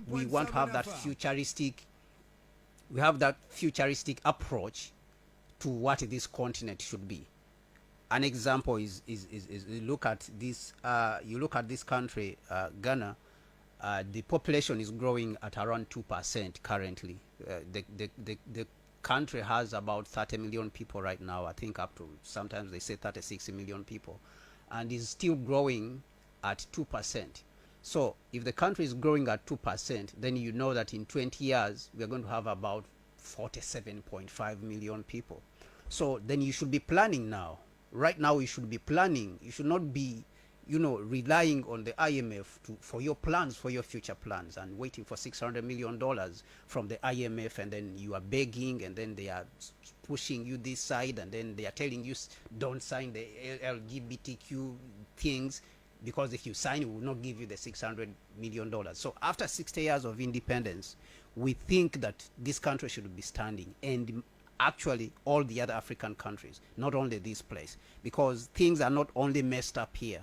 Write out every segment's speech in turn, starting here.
we want to have that futuristic approach to what this continent should be. An example is you look at this country, Ghana. The population is growing at around 2% currently. The country has about 30 million people right now. I think up to sometimes they say 36 million people, and is still growing at 2%. So if the country is growing at 2%, then you know that in 20 years we are going to have about 47.5 million people. So then you should be planning now. Right now you should be planning. You should not be, relying on the IMF for your plans, for your future plans, and waiting for $600 million from the IMF, and then you are begging, and then they are pushing you this side, and then they are telling you don't sign the LGBTQ things, because if you sign, it will not give you the $600 million. So after 60 years of independence, we think that this country should be standing, and actually all the other African countries, not only this place, because things are not only messed up here,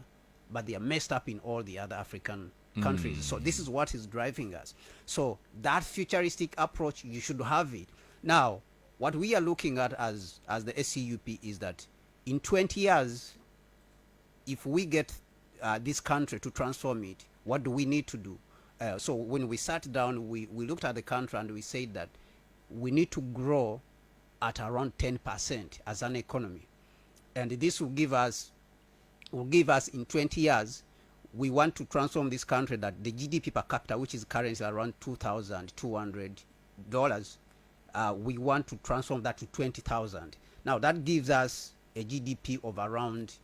but they are messed up in all the other African countries. So this is what is driving us. So that futuristic approach, you should have it. Now, what we are looking at as the SCUP is that in 20 years, if we get this country to transform it, what do we need to do? So when we sat down, we looked at the country and we said that we need to grow at around 10% as an economy, and this will give us in 20 years. We want to transform this country that the GDP per capita, which is currently around $2,200, we want to transform that to 20,000. Now that gives us a GDP of around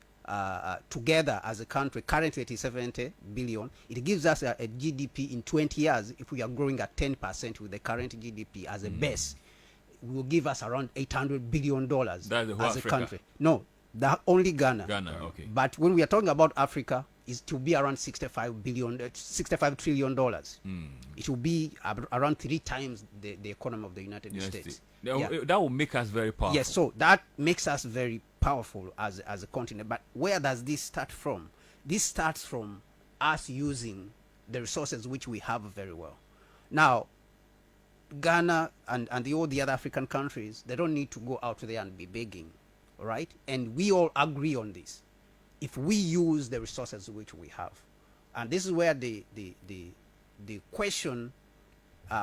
together as a country currently it is 70 billion. It gives us a GDP in 20 years, if we are growing at 10% with the current GDP as a base, will give us around $800 billion as a country. No, only Ghana. Okay. But when we are talking about Africa, is to be around $65 trillion. It will be around 3 times the economy of the United States. That will make us very powerful. Yes, so that makes us very powerful as a continent. But where does this start from? This starts from us using the resources which we have very well. Now, Ghana and all the other African countries, they don't need to go out there and be begging, all right? And we all agree on this. If we use the resources which we have, and this is where the question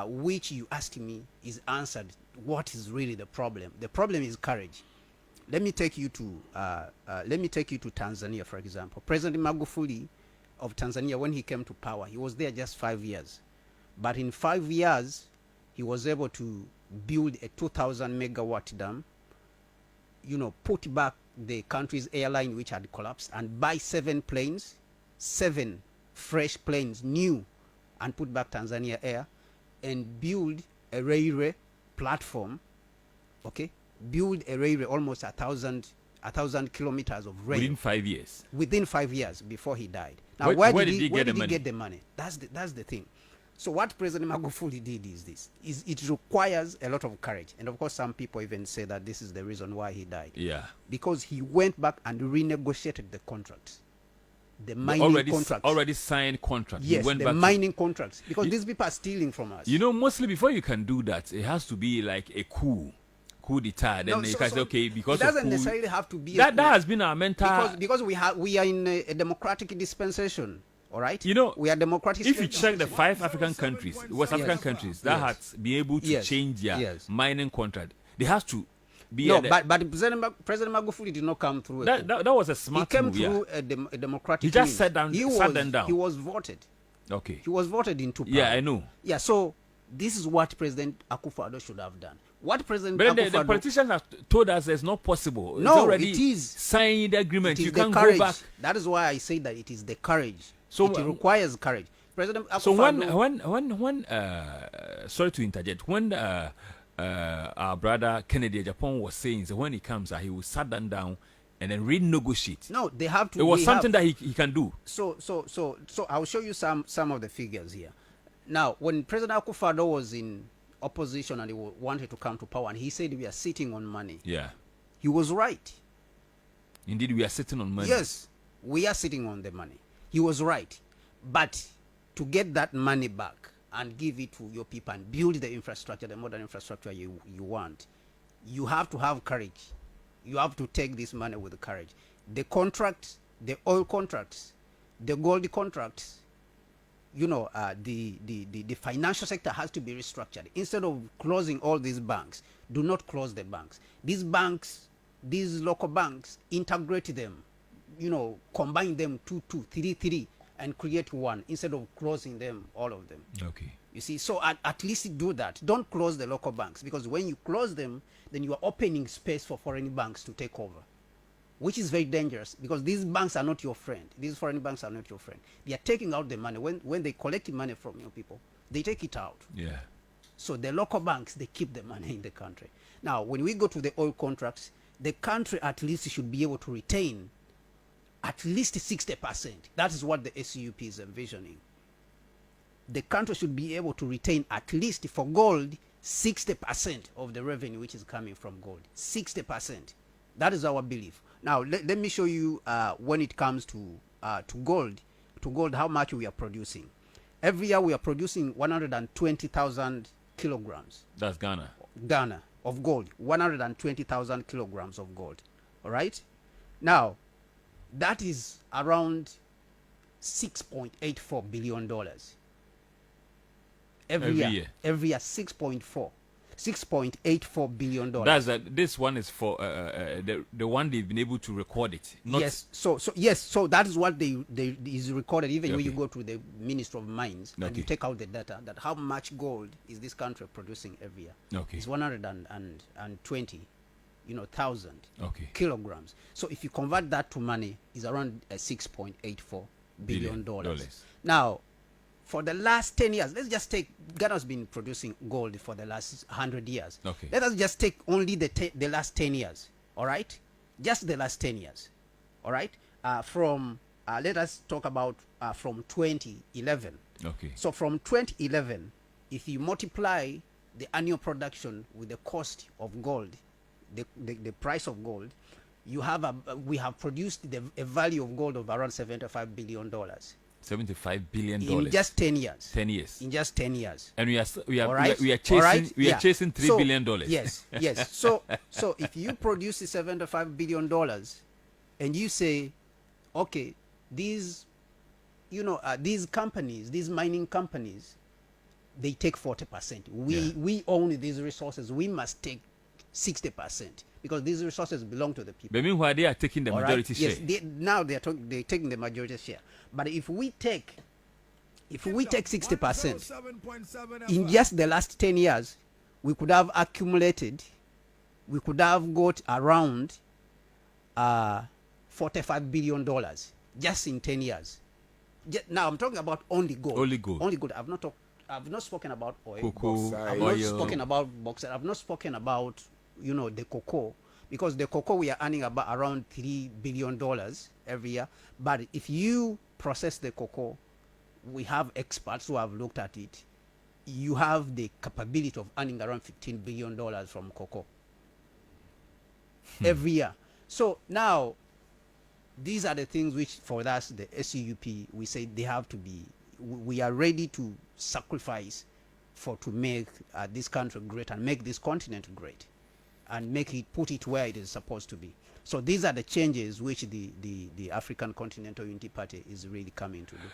which you asked me is answered. What is really the problem? The problem is courage. Let me take you to Tanzania, for example. President Magufuli of Tanzania, when he came to power, he was there just 5 years, but in 5 years he was able to build a 2,000 megawatt dam, put back the country's airline which had collapsed, and buy 7 fresh planes, new, and put back Tanzania Air, and build a railway platform, build a railway almost 1,000 kilometers of rail. Within 5 years? Within 5 years before he died. Now, where did he get the money? That's the thing. So what President Magufuli did is it requires a lot of courage. And of course, some people even say that this is the reason why he died. Yeah. Because he went back and renegotiated the contracts. The mining contracts. Already signed contracts. Yes, the mining contracts. Because these people are stealing from us. Mostly before you can do that, it has to be like a coup d'etat. Then you can say, okay, because it doesn't necessarily have to be that has been our mental. Because we are in a democratic dispensation. All right. We are democratic. If you check the 5 African countries, West African countries that has been able to change their mining contract, they have to be. No, but President Magufuli did not come through. That was a smart move. He came through a democratic. He just sat down. He was voted. Okay. He was voted into power. Yeah, I know. Yeah, so this is what President Akufo-Addo should have done. What President Akufo-Addo... But the politicians have told us it's not possible. No, it's already it is. Signed the agreement. You can't go back. That is why I say that it is the courage. So it requires courage. President Akufo-Addo... So when sorry to interject, when our brother Kennedy Japan was saying that when he comes, he will sit down and then renegotiate. No, they have to. It was something that he can do. So I'll show you some of the figures here. Now, when President Akufo-Addo was in opposition and he wanted to come to power, and he said we are sitting on money. Yeah, he was right. Indeed, we are sitting on money. Yes, we are sitting on the money. He was right, but to get that money back, and give it to your people and build the infrastructure, the modern infrastructure you want, you have to have courage. You have to take this money with courage. The contracts, the oil contracts, the gold contracts, the financial sector has to be restructured. Instead of closing all these banks, do not close the banks. These banks, these local banks, integrate them, combine them 2, 2, 3, 3, and create one instead of closing them, all of them. Okay. You see, so at least do that. Don't close the local banks, because when you close them, then you are opening space for foreign banks to take over, which is very dangerous, because these banks are not your friend. These foreign banks are not your friend. They are taking out the money. When they collect money from your people, they take it out. Yeah. So the local banks, they keep the money in the country. Now, when we go to the oil contracts, the country at least should be able to retain at least 60%. That is what the SUP is envisioning. The country should be able to retain at least for gold 60% of the revenue which is coming from gold. 60%. That is our belief. Now, let me show you when it comes to gold, how much we are producing. Every year we are producing 120,000 kilograms. That's Ghana. Ghana of gold, 120,000 kilograms of gold. All right. Now, that is around $6.84 billion. Every year. Every year, 6.84 billion dollars. That's that. This one is for the one they've been able to record it. Not yes. So that is what they is recorded. Even when Okay. you go to the Ministry of Mines and Okay. you take out the data that how much gold is this country producing every year. Okay. It's 120, thousand Okay. kilograms. So if you convert that to money, it's around $6.84 billion dollars. Now, for the last 10 years, let's just take, Ghana's been producing gold for the last 100 years. Okay. Let us just take only the last 10 years, all right? Just the last 10 years, all right? Let us talk about from 2011. Okay. So from 2011, if you multiply the annual production with the cost of gold, the price of gold, we have produced a value of gold of around $75 billion. $75 billion In just 10 years. 10 years. In just 10 years. And we are All right? chasing All right? we Yeah. are chasing $3 So, billion. Yes, yes. So if you produce $75 billion and you say, okay, these companies, these mining companies, they take 40%. We own these resources. We must take 60%, because these resources belong to the people. But meanwhile, they are taking the All right? majority share. Yes, now they're taking the majority share. But if we take 60%, in just the last 10 years, we could have accumulated, we could have got around $45 billion just in 10 years. Now I'm talking about only gold. Only gold. Only gold. I've not spoken about oil. Cocoa, I've oil. not spoken about bauxite. I've not spoken about the cocoa, because the cocoa we are earning about around $3 billion every year. But if you process the cocoa, we have experts who have looked at it. You have the capability of earning around $15 billion from cocoa every year. So now, these are the things which, for us, the SUP, we say they have to be. We are ready to sacrifice to make this country great and make this continent great, and put it where it is supposed to be. So these are the changes which the African Continental Unity Party is really coming to do.